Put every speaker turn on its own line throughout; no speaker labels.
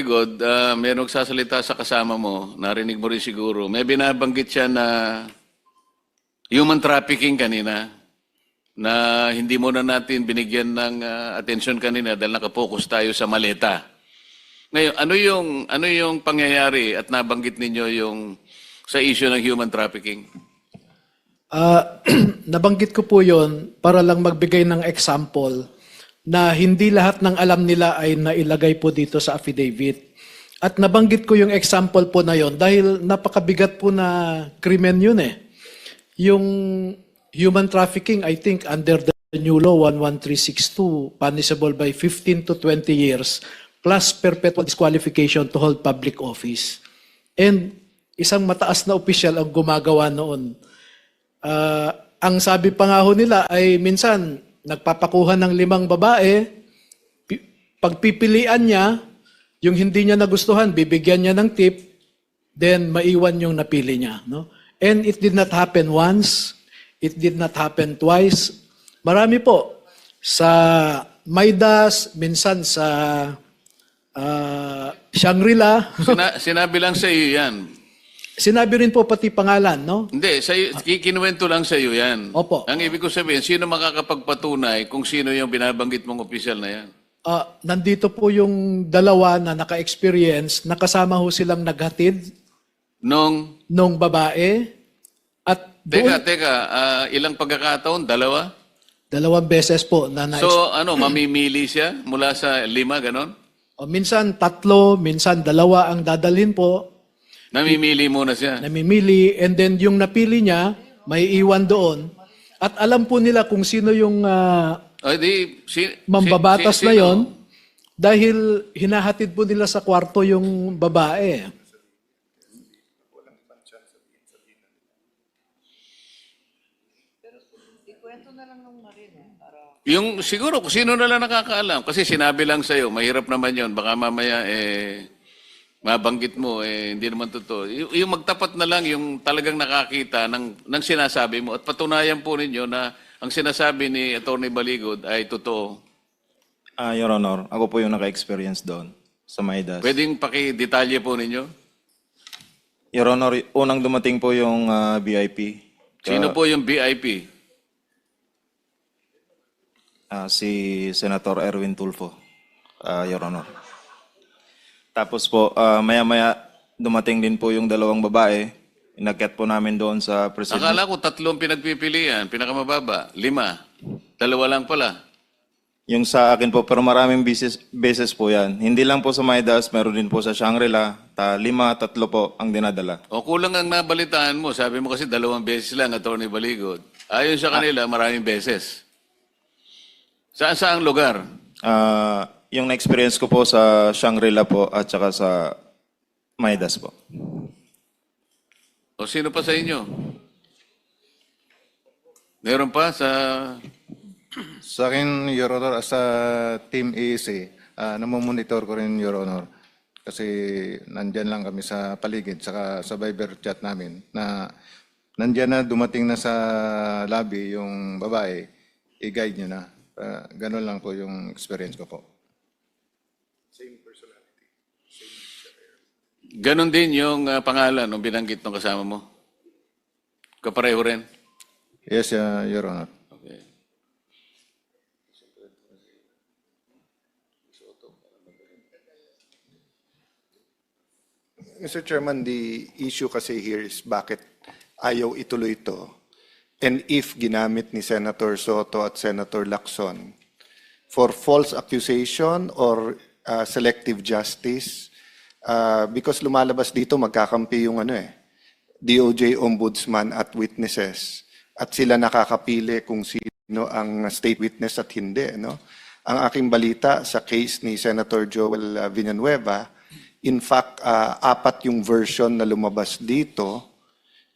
God, may nagsasalita sa kasama mo, narinig mo rin siguro, may binabanggit siya na human trafficking kanina, na hindi mo na natin binigyan ng atensyon kanina dahil nakapokus tayo sa maleta. Ngayon, ano yung pangyayari at nabanggit ninyo yung sa issue ng human trafficking?
Nabanggit ko po yon para lang magbigay ng example na hindi lahat ng alam nila ay nailagay po dito sa affidavit. At nabanggit ko yung example po na yon dahil napakabigat po na krimen yun eh. Yung human trafficking, I think under the new law 11362, punishable by 15 to 20 years plus perpetual disqualification to hold public office. And isang mataas na opisyal ang gumagawa noon. Ang sabi pa nga ho nila ay minsan nagpapakuha ng 5 babae, pagpipilian niya, yung hindi niya nagustuhan, bibigyan niya ng tip, then maiwan yung napili niya. No? And it did not happen once, it did not happen twice. Marami po. Sa Maidas, minsan sa Shangri-La.
Sinabi lang sa iyo yan.
Sinabi rin po pati pangalan, no?
Hindi, kinuwento lang sa iyo yan.
Opo.
Ang ibig ko sabihin, sino makakapagpatunay kung sino yung binabanggit mong opisyal na yan?
Nandito po yung dalawa na naka-experience, nakasama ho silang naghatid nung babae. At
Teka, ilang pagkakataon? 2?
2 beses po na
So, mamimili siya mula sa 5, ganon?
minsan 3, minsan 2 ang dadalhin po.
Namimili muna siya.
Namimili, and then yung napili niya, may iwan doon. At alam po nila kung sino yung mambabatas na yon dahil hinahatid po nila sa kwarto yung babae.
Yung siguro kung sino na lang nakakaalam kasi sinabi lang sa iyo, mahirap naman 'yon. Baka mamaya mabanggit mo hindi naman totoo. Yung magtapat na lang yung talagang nakakita ng sinasabi mo at patunayan po ninyo na ang sinasabi ni Attorney Baligod ay totoo.
Your Honor, ako po yung naka-experience doon sa Maidas.
Pwedeng paki-detalye po ninyo?
Your Honor, unang dumating po yung VIP.
Sino po yung VIP?
Si Senator Erwin Tulfo, Your Honor. Tapos po, maya-maya dumating din po yung 2 babae. Inakyat po namin doon sa president.
Akala ko 3 pinagpipilian, pinakamababa, 5. 2 lang pala.
Yung sa akin po, pero maraming beses po yan. Hindi lang po sa Maidas, meron din po sa Shangri-La. 5, 3 po ang dinadala.
O kulang ang nabalitaan mo. Sabi mo kasi 2 beses lang, Attorney Baligod. Ayon sa kanila, maraming beses. Saan lugar?
Yung na-experience ko po sa Shangri-La po at saka sa Maidas po.
O sino pa sa inyo? Meron pa sa...
Sa akin, Your Honor, as a Team EEC, namomonitor ko rin, Your Honor. Kasi nandyan lang kami sa paligid, saka sa Viber chat namin, na nandyan na, dumating na sa lobby yung babae, i-guide nyo na. Ganun lang po yung experience ko po.
Ganon din yung pangalan ng binanggit ng kasama mo? Kapareho rin?
Yes, Your Honor.
Okay.
Mr. Chairman, the issue kasi here is bakit ayaw ituloy ito. And if ginamit ni Senator Soto at Senator Lacson for false accusation or selective justice, because lumalabas dito magkakampi yung DOJ Ombudsman at witnesses at sila nakakapili kung sino ang state witness at hindi. No? Ang aking balita sa case ni Senator Joel Villanueva, in fact, 4 yung version na lumabas dito,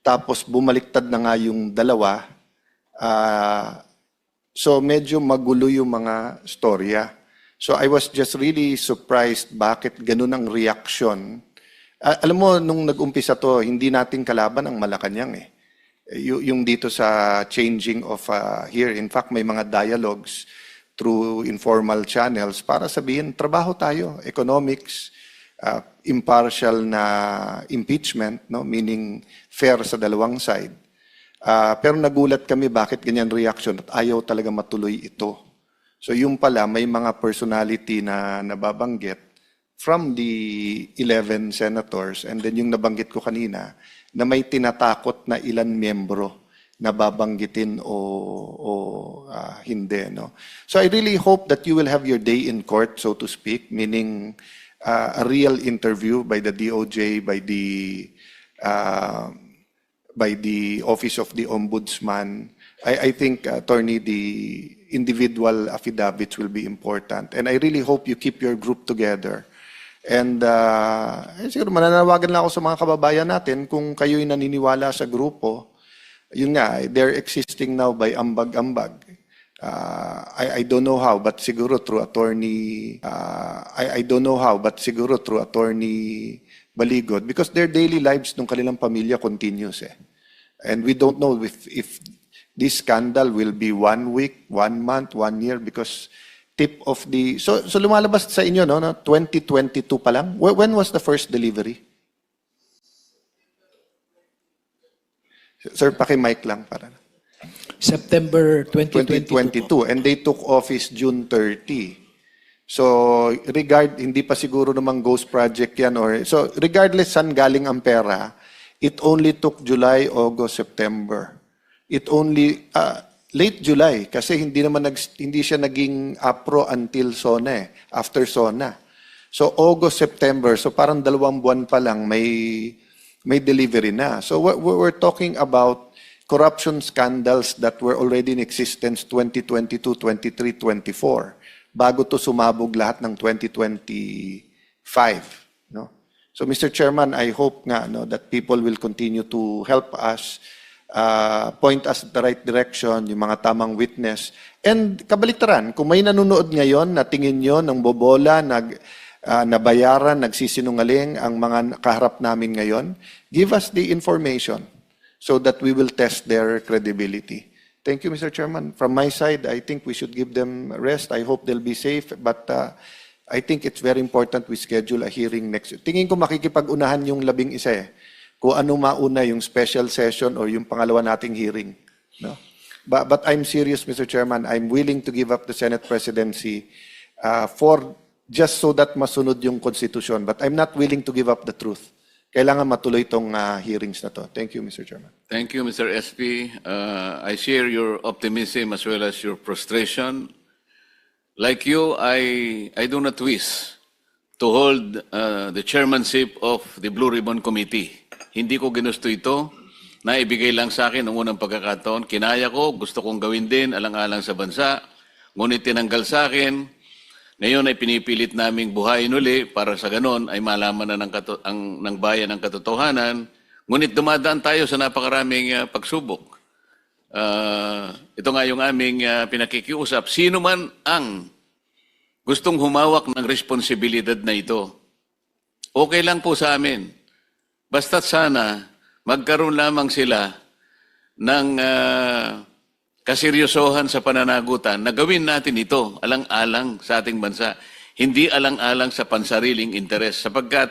tapos bumaliktad na nga yung 2. So medyo magulo yung mga storya. So I was just really surprised bakit ganun ang reaction. Alam mo, nung nag-umpisa to, hindi nating kalaban ang Malacanang eh. Yung dito sa changing of here, in fact, may mga dialogues through informal channels para sabihin, trabaho tayo, economics, impartial na impeachment, no? Meaning fair sa dalawang side. Pero nagulat kami bakit ganyan reaction at ayaw talaga matuloy ito. So yung pala, may mga personality na nababanggit from the 11 senators, and then yung nabanggit ko kanina, na may tinatakot na ilan miyembro na babanggitin o hindi. No? So I really hope that you will have your day in court, so to speak, meaning a real interview by the DOJ, by the Office of the Ombudsman. I think, Attorney, the individual affidavits will be important. And I really hope you keep your group together. And siguro mananawagan lang ako sa mga kababayan natin kung kayo'y naniniwala sa grupo. Yun nga, they're existing now by ambag-ambag. I don't know how, but siguro through Attorney Baligod, because their daily lives ng kanilang pamilya continues eh. And we don't know if this scandal will be 1 week, 1 month, 1 year, because tip of the... So lumalabas sa inyo, no? 2022 pa lang? When was the first delivery? Sir, paki-mic lang para.
September 2022.
2022. And they took office June 30. So, hindi pa siguro namang ghost project yan. So, regardless saan galing ang pera, it only took July, August, September. It only, late July, kasi hindi siya naging APRO until SONA eh, after SONA. So, August, September, so parang 2 buwan pa lang may delivery na. So, we're talking about corruption scandals that were already in existence 2022, 23, 24 bago to sumabog lahat ng 2025, no? So Mr. Chairman, I hope nga no that people will continue to help us point us in the right direction, yung mga tamang witness. And kabaliktaran, kung may nanonood ngayon na tingin nyo ng bobola, nabayaran, nagsisinungaling ang mga kaharap namin ngayon, give us the information so that we will test their credibility. Thank you, Mr. Chairman. From my side, I think we should give them rest. I hope they'll be safe. But I think it's very important we schedule a hearing next. Tingin ko makikipag-unahan yung 11 eh. Kung ano mauna yung special session or yung pangalawa nating hearing. No? But I'm serious, Mr. Chairman. I'm willing to give up the Senate presidency for just so that masunod yung konstitusyon. But I'm not willing to give up the truth. Kailangan matuloy itong hearings na to. Thank you, Mr. Chairman.
Thank you, Mr. SP. I share your optimism as well as your frustration. Like you, I do not wish to hold the chairmanship of the Blue Ribbon Committee. Hindi ko ginusto ito. Naibigay lang sa akin noong unang pagkakataon. Kinaya ko, gusto kong gawin din, alang-alang sa bansa. Ngunit tinanggal sa akin. Ngayon ay pinipilit naming buhayin uli para sa ganon ay malaman na ng bayan ang katotohanan. Ngunit dumadaan tayo sa napakaraming pagsubok. Ito nga yung aming pinakikiusap. Sino man ang gustong humawak ng responsibilidad na ito, okay lang po sa amin. Basta't sana magkaroon lamang sila ng kaseryosohan sa pananagutan na gawin natin ito alang-alang sa ating bansa. Hindi alang-alang sa pansariling interes sapagkat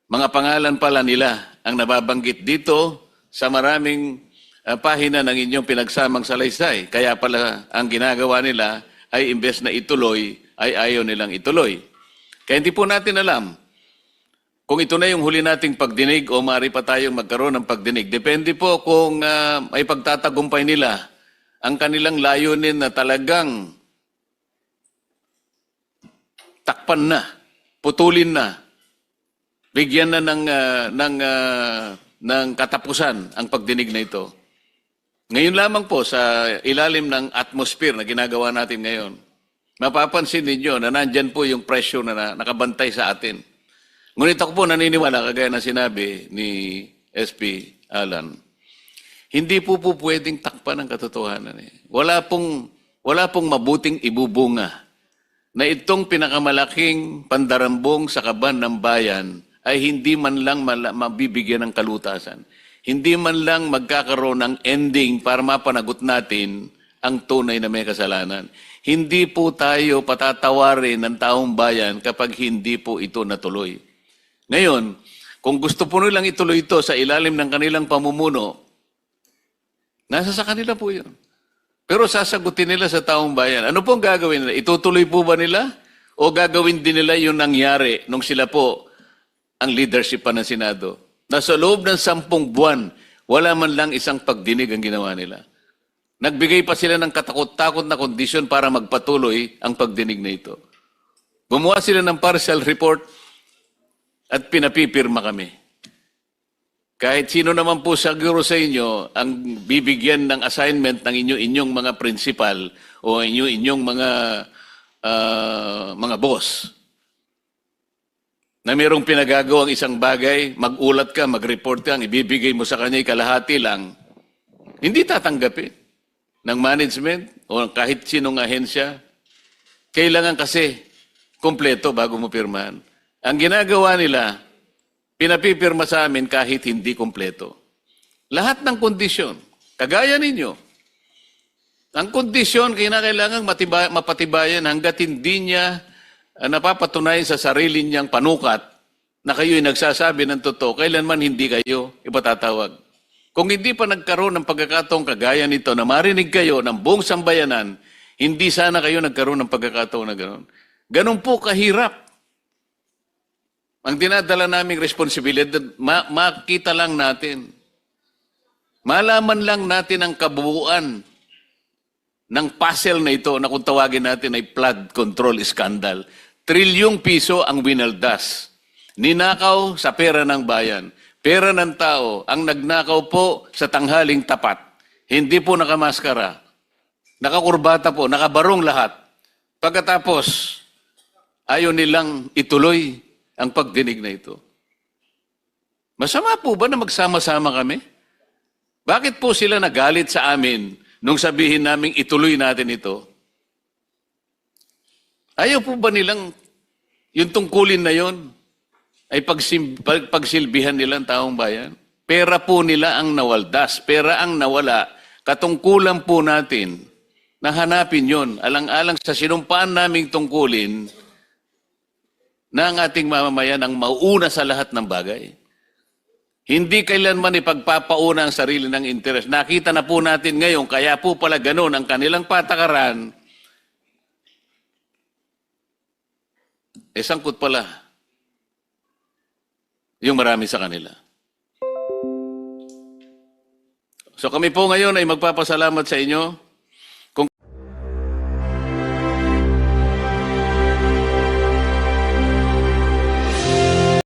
mga pangalan pala nila ang nababanggit dito sa maraming pahina ng inyong pinagsamang salaysay. Kaya pala ang ginagawa nila ay imbes na ituloy, ay ayaw nilang ituloy. Kaya hindi po natin alam kung ito na yung huli nating pagdinig o maaari pa tayong magkaroon ng pagdinig. Depende po kung may pagtatagumpay nila ang kanilang layunin na talagang takpan na, putulin na, bigyan na ng katapusan ang pagdinig na ito. Ngayon lamang po sa ilalim ng atmosphere na ginagawa natin ngayon, mapapansin ninyo na nandyan po yung pressure na nakabantay sa atin. Ngunit ako po naniniwala, kagaya na sinabi ni SP Alan, hindi po pwedeng takpan ang katotohanan. Wala pong mabuting ibubunga na itong pinakamalaking pandarambong sa kaban ng bayan ay hindi man lang mabibigyan ng kalutasan. Hindi man lang magkakaroon ng ending para mapanagot natin ang tunay na may kasalanan. Hindi po tayo patatawarin ng taong bayan kapag hindi po ito natuloy. Ngayon, kung gusto po nilang ituloy ito sa ilalim ng kanilang pamumuno, nasa sa kanila po yun. Pero sasagutin nila sa taong bayan. Ano pong gagawin nila? Itutuloy po ba nila? O gagawin din nila yung nangyari nung sila po ang leadership pa ng Senado? Na sa loob ng 10 buwan, wala man lang isang pagdinig ang ginawa nila. Nagbigay pa sila ng katakot-takot na kondisyon para magpatuloy ang pagdinig na ito. Gumawa sila ng partial report at pinapipirma kami. Kahit sino naman po siguro sa inyo ang bibigyan ng assignment ng inyong mga principal o inyong mga boss na mayroong pinagagawang isang bagay, magulat ka, mag-report ka, ang ibibigay mo sa kanya kalahati lang, hindi tatanggapin ng management o kahit sinong ahensya. Kailangan kasi kompleto bago mo pirmahan. Ang ginagawa nila, pinapipirma sa amin kahit hindi kompleto. Lahat ng kondisyon, kagaya ninyo, ang kondisyon kailangan mapatibayan hanggat hindi niya napapatunayan sa sarili niyang panukat na kayo'y nagsasabi ng totoo, kailanman hindi kayo ipatatawag. Kung hindi pa nagkaroon ng pagkakataong kagaya nito na marinig kayo ng buong sambayanan, hindi sana kayo nagkaroon ng pagkakataon na gano'n. Ganon po kahirap. Ang dinadala naming responsibilidad, makita lang natin. Malaman lang natin ang kabuuan ng puzzle na ito na kung tawagin natin ay flood control scandal. Trilyong piso ang winaldas. Ninakaw sa pera ng bayan. Pera ng tao ang nagnakaw po sa tanghaling tapat. Hindi po nakamaskara. Nakakurbata po, nakabarong lahat. Pagkatapos, ayaw nilang ituloy ang pagdinig na ito. Masama po ba na magsama-sama kami? Bakit po sila nagalit sa amin nung sabihin naming ituloy natin ito? Ayaw po ba nilang yung tungkulin na yon ay pagsilbihan nilang taong bayan? Pera po nila ang nawaldas, pera ang nawala. Katungkulan po natin na hanapin yon, alang-alang sa sinumpaan naming tungkulin na ang ating mamamayan ang mauuna sa lahat ng bagay. Hindi kailanman ipagpapauna ang sarili ng interes. Nakita na po natin ngayon, kaya po pala ganun ang kanilang patakaran. Sangkot pala yung marami sa kanila. So kami po ngayon ay magpapasalamat sa inyo